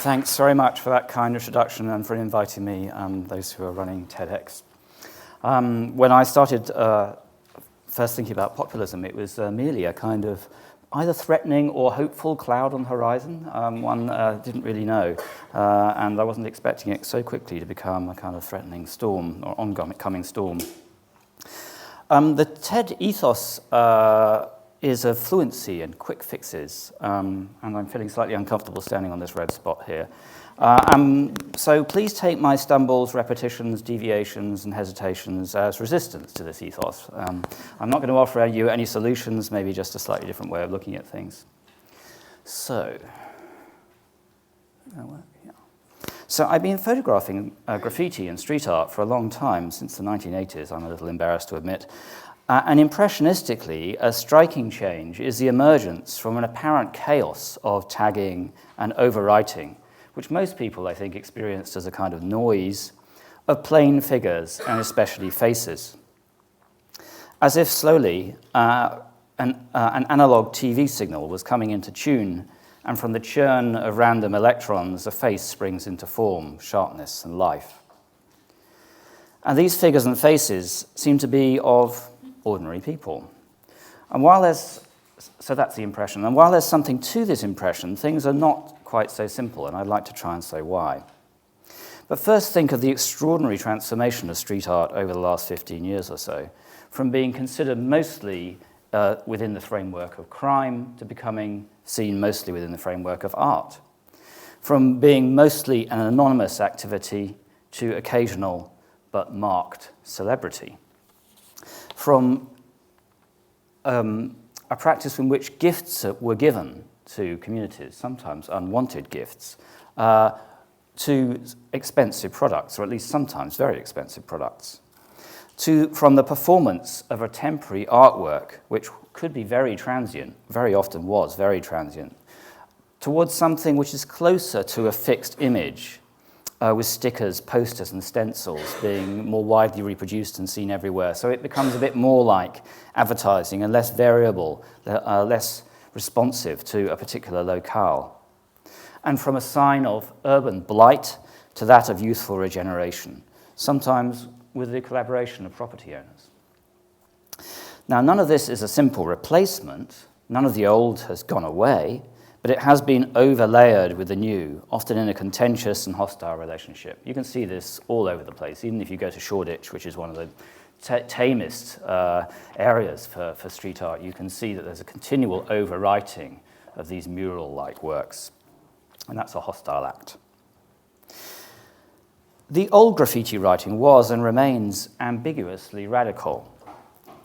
Thanks very much for that kind introduction and for inviting me, those who are running TEDx. When I started first thinking about populism, it was merely a kind of either threatening or hopeful cloud on the horizon. One didn't really know, and I wasn't expecting it so quickly to become a kind of threatening storm or oncoming storm. The TED ethos is of fluency and quick fixes, and I'm feeling slightly uncomfortable standing on this red spot here. So please take my stumbles, repetitions, deviations, and hesitations as resistance to this ethos. I'm not going to offer you any solutions, maybe just a slightly different way of looking at things. So I've been photographing graffiti and street art for a long time, since the 1980s, I'm a little embarrassed to admit. And impressionistically, a striking change is the emergence from an apparent chaos of tagging and overwriting, which most people, I think, experienced as a kind of noise of plain figures and especially faces. As if slowly an analog TV signal was coming into tune, and from the churn of random electrons, a face springs into form, sharpness, and life. And these figures and faces seem to be of ordinary people. And so that's the impression. And while there's something to this impression, things are not quite so simple, and I'd like to try and say why. But first, think of the extraordinary transformation of street art over the last 15 years or so, from being considered mostly within the framework of crime to becoming seen mostly within the framework of art, from being mostly an anonymous activity to occasional but marked celebrity, from a practice in which gifts were given to communities, sometimes unwanted gifts, to expensive products, or at least sometimes very expensive products, from the performance of a temporary artwork, which could be very transient, very often was very transient, towards something which is closer to a fixed image, with stickers, posters, and stencils being more widely reproduced and seen everywhere. So it becomes a bit more like advertising and less variable, less responsive to a particular locale. And from a sign of urban blight to that of youthful regeneration, sometimes with the collaboration of property owners. Now, none of this is a simple replacement. None of the old has gone away, but it has been overlayered with the new, often in a contentious and hostile relationship. You can see this all over the place, even if you go to Shoreditch, which is one of the tamest areas for street art. You can see that there's a continual overwriting of these mural-like works, and that's a hostile act. The old graffiti writing was and remains ambiguously radical.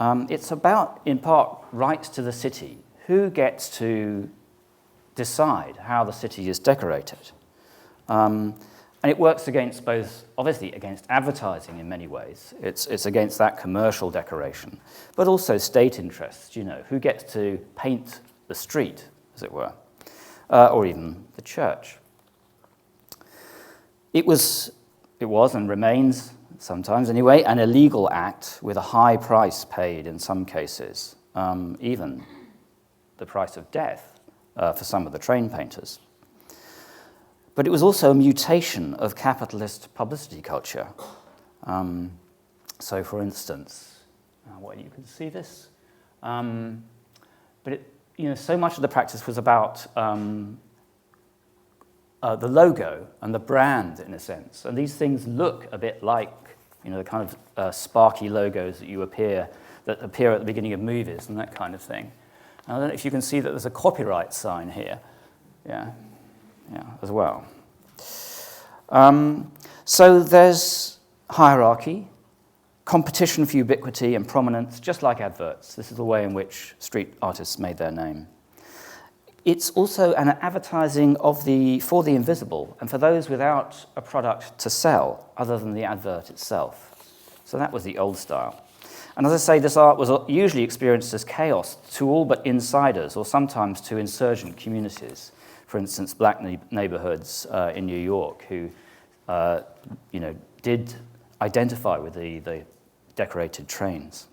It's about, in part, rights to the city. Who gets to decide how the city is decorated? And it works against both, obviously, against advertising in many ways. It's against that commercial decoration, but also state interests, who gets to paint the street, as it were, or even the church. It was and remains, sometimes anyway, an illegal act with a high price paid in some cases, even the price of death for some of the train painters. But it was also a mutation of capitalist publicity culture. So, for instance, you can see this, but so much of the practice was about the logo and the brand, in a sense. And these things look a bit like, the kind of sparky logos that appear at the beginning of movies and that kind of thing. And I don't know if you can see that there's a copyright sign here, as well. So there's hierarchy, competition for ubiquity and prominence, just like adverts. This is the way in which street artists made their name. It's also an advertising for the invisible and for those without a product to sell other than the advert itself. So that was the old style. And as I say, this art was usually experienced as chaos to all but insiders, or sometimes to insurgent communities. For instance, black neighborhoods in New York who, did identify with the decorated trains.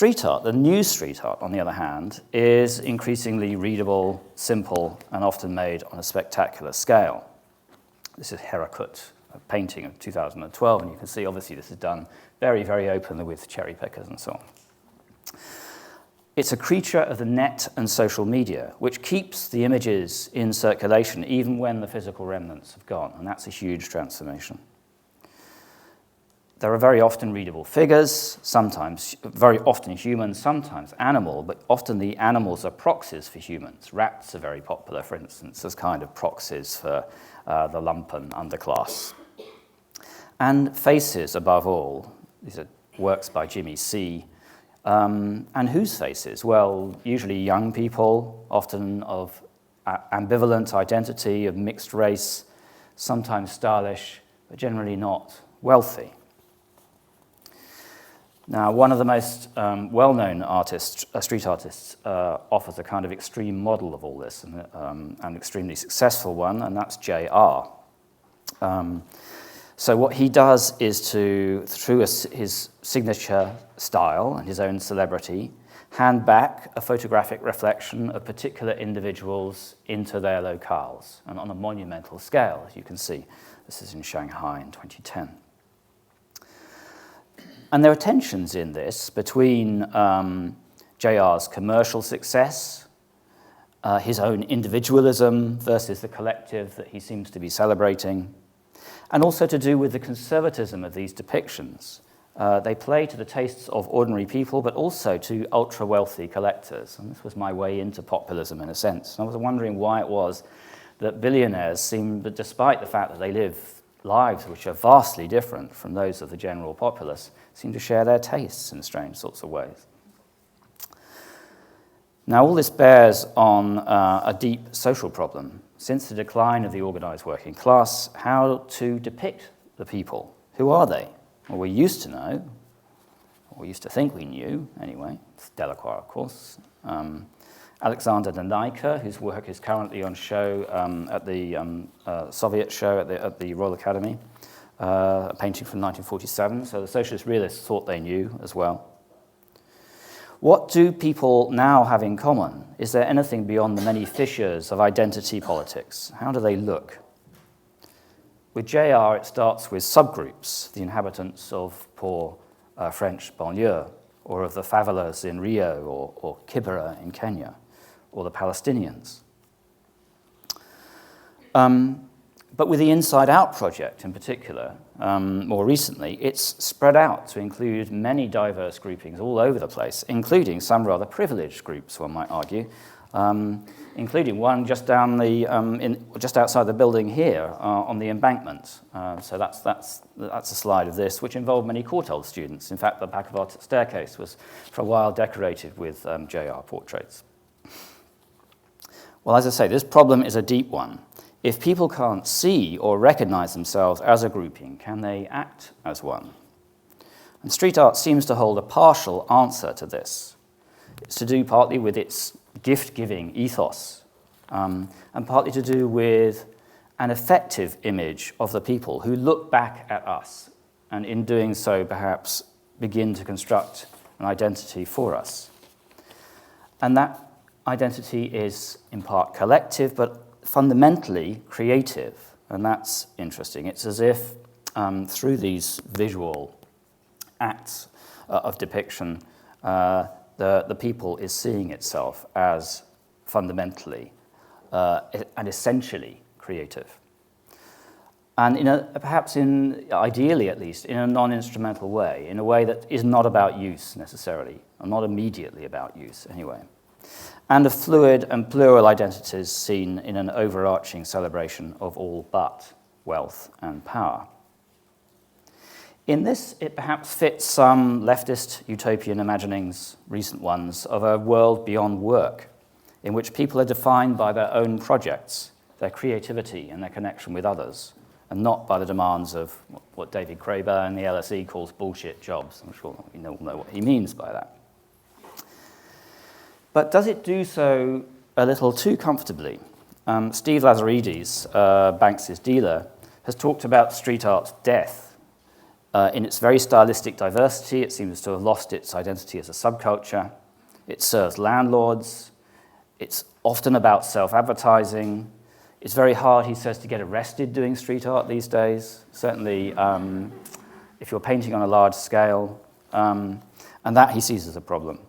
Street art, the new street art, on the other hand, is increasingly readable, simple, and often made on a spectacular scale. This is Herakut, a painting of 2012, and you can see, obviously, this is done very, very openly with cherry pickers and so on. It's a creature of the net and social media, which keeps the images in circulation even when the physical remnants have gone, and that's a huge transformation. There are very often readable figures, sometimes very often human, sometimes animal, but often the animals are proxies for humans. Rats are very popular, for instance, as kind of proxies for the lumpen underclass. And faces, above all. These are works by Jimmy C. And whose faces? Well, usually young people, often of ambivalent identity, of mixed race, sometimes stylish, but generally not wealthy. Now, one of the most well-known artists, street artists, offers a kind of extreme model of all this, and an extremely successful one, and that's J.R. So what he does is to, through his signature style and his own celebrity, hand back a photographic reflection of particular individuals into their locales, and on a monumental scale, as you can see. This is in Shanghai in 2010. And there are tensions in this between J.R.'s commercial success, his own individualism versus the collective that he seems to be celebrating, and also to do with the conservatism of these depictions. They play to the tastes of ordinary people, but also to ultra-wealthy collectors. And this was my way into populism, in a sense. And I was wondering why it was that billionaires seemed, despite the fact that they live lives which are vastly different from those of the general populace, seem to share their tastes in strange sorts of ways. Now, all this bears on a deep social problem. Since the decline of the organized working class, how to depict the people? Who are they? Well, we used to know, or we used to think we knew, anyway. It's Delacroix, of course. Alexander Daneyka, whose work is currently on show at the Soviet show at the Royal Academy, a painting from 1947. So the socialist realists thought they knew as well. What do people now have in common? Is there anything beyond the many fissures of identity politics? How do they look? With JR, it starts with subgroups, the inhabitants of poor French banlieue, or of the favelas in Rio, or Kibera in Kenya, or the Palestinians. But with the Inside Out project in particular, more recently, it's spread out to include many diverse groupings all over the place, including some rather privileged groups, one might argue, including one just down just outside the building here on the embankment. So that's a slide of this, which involved many Courtauld students. In fact, the back of our staircase was for a while decorated with JR portraits. Well, as I say, this problem is a deep one. If people can't see or recognize themselves as a grouping, can they act as one? And street art seems to hold a partial answer to this. It's to do partly with its gift-giving ethos, and partly to do with an effective image of the people who look back at us, and in doing so, perhaps begin to construct an identity for us. And that identity is in part collective, but fundamentally creative, and that's interesting. It's as if through these visual acts of depiction, the people is seeing itself as fundamentally and essentially creative. And ideally at least, in a non-instrumental way, in a way that is not about use necessarily, or not immediately about use anyway. And of fluid and plural identities seen in an overarching celebration of all but wealth and power. In this, it perhaps fits some leftist utopian imaginings, recent ones, of a world beyond work, in which people are defined by their own projects, their creativity and their connection with others, and not by the demands of what David Graeber and the LSE calls bullshit jobs. I'm sure you all know what he means by that. But does it do so a little too comfortably? Steve Lazaridis, Banks's dealer, has talked about street art's death In its very stylistic diversity, it seems to have lost its identity as a subculture. It serves landlords. It's often about self-advertising. It's very hard, he says, to get arrested doing street art these days, certainly if you're painting on a large scale, and that he sees as a problem.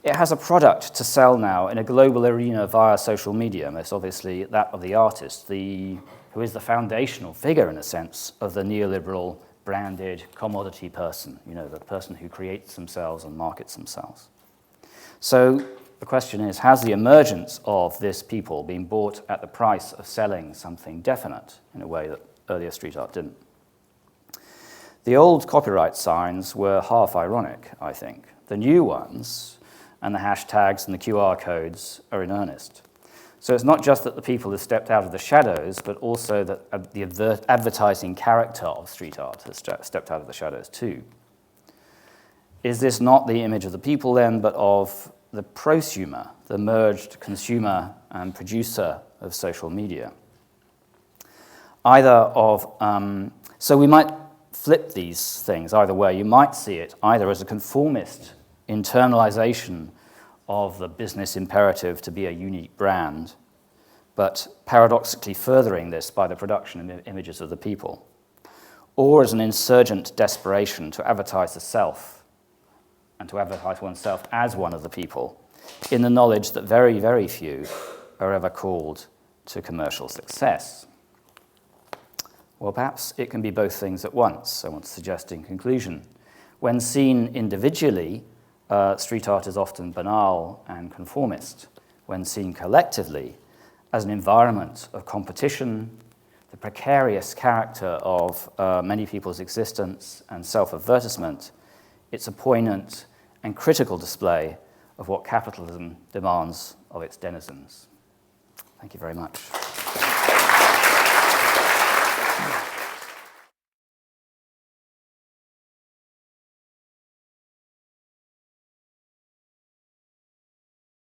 It has a product to sell now in a global arena via social media, most obviously that of the artist, who is the foundational figure, in a sense, of the neoliberal branded commodity person, the person who creates themselves and markets themselves. So the question is, has the emergence of this people been bought at the price of selling something definite in a way that earlier street art didn't? The old copyright signs were half ironic, I think. The new ones, and the hashtags and the QR codes, are in earnest. So it's not just that the people have stepped out of the shadows, but also that the advertising character of street art has stepped out of the shadows too. Is this not the image of the people then, but of the prosumer, the merged consumer and producer of social media? So we might flip these things either way. You might see it either as a conformist internalization of the business imperative to be a unique brand, but paradoxically furthering this by the production of images of the people, or as an insurgent desperation to advertise the self and to advertise oneself as one of the people, in the knowledge that very, very few are ever called to commercial success. Well, perhaps it can be both things at once, I want to suggest in conclusion. When seen individually, street art is often banal and conformist. When seen collectively, as an environment of competition, the precarious character of many people's existence and self-advertisement, it's a poignant and critical display of what capitalism demands of its denizens. Thank you very much.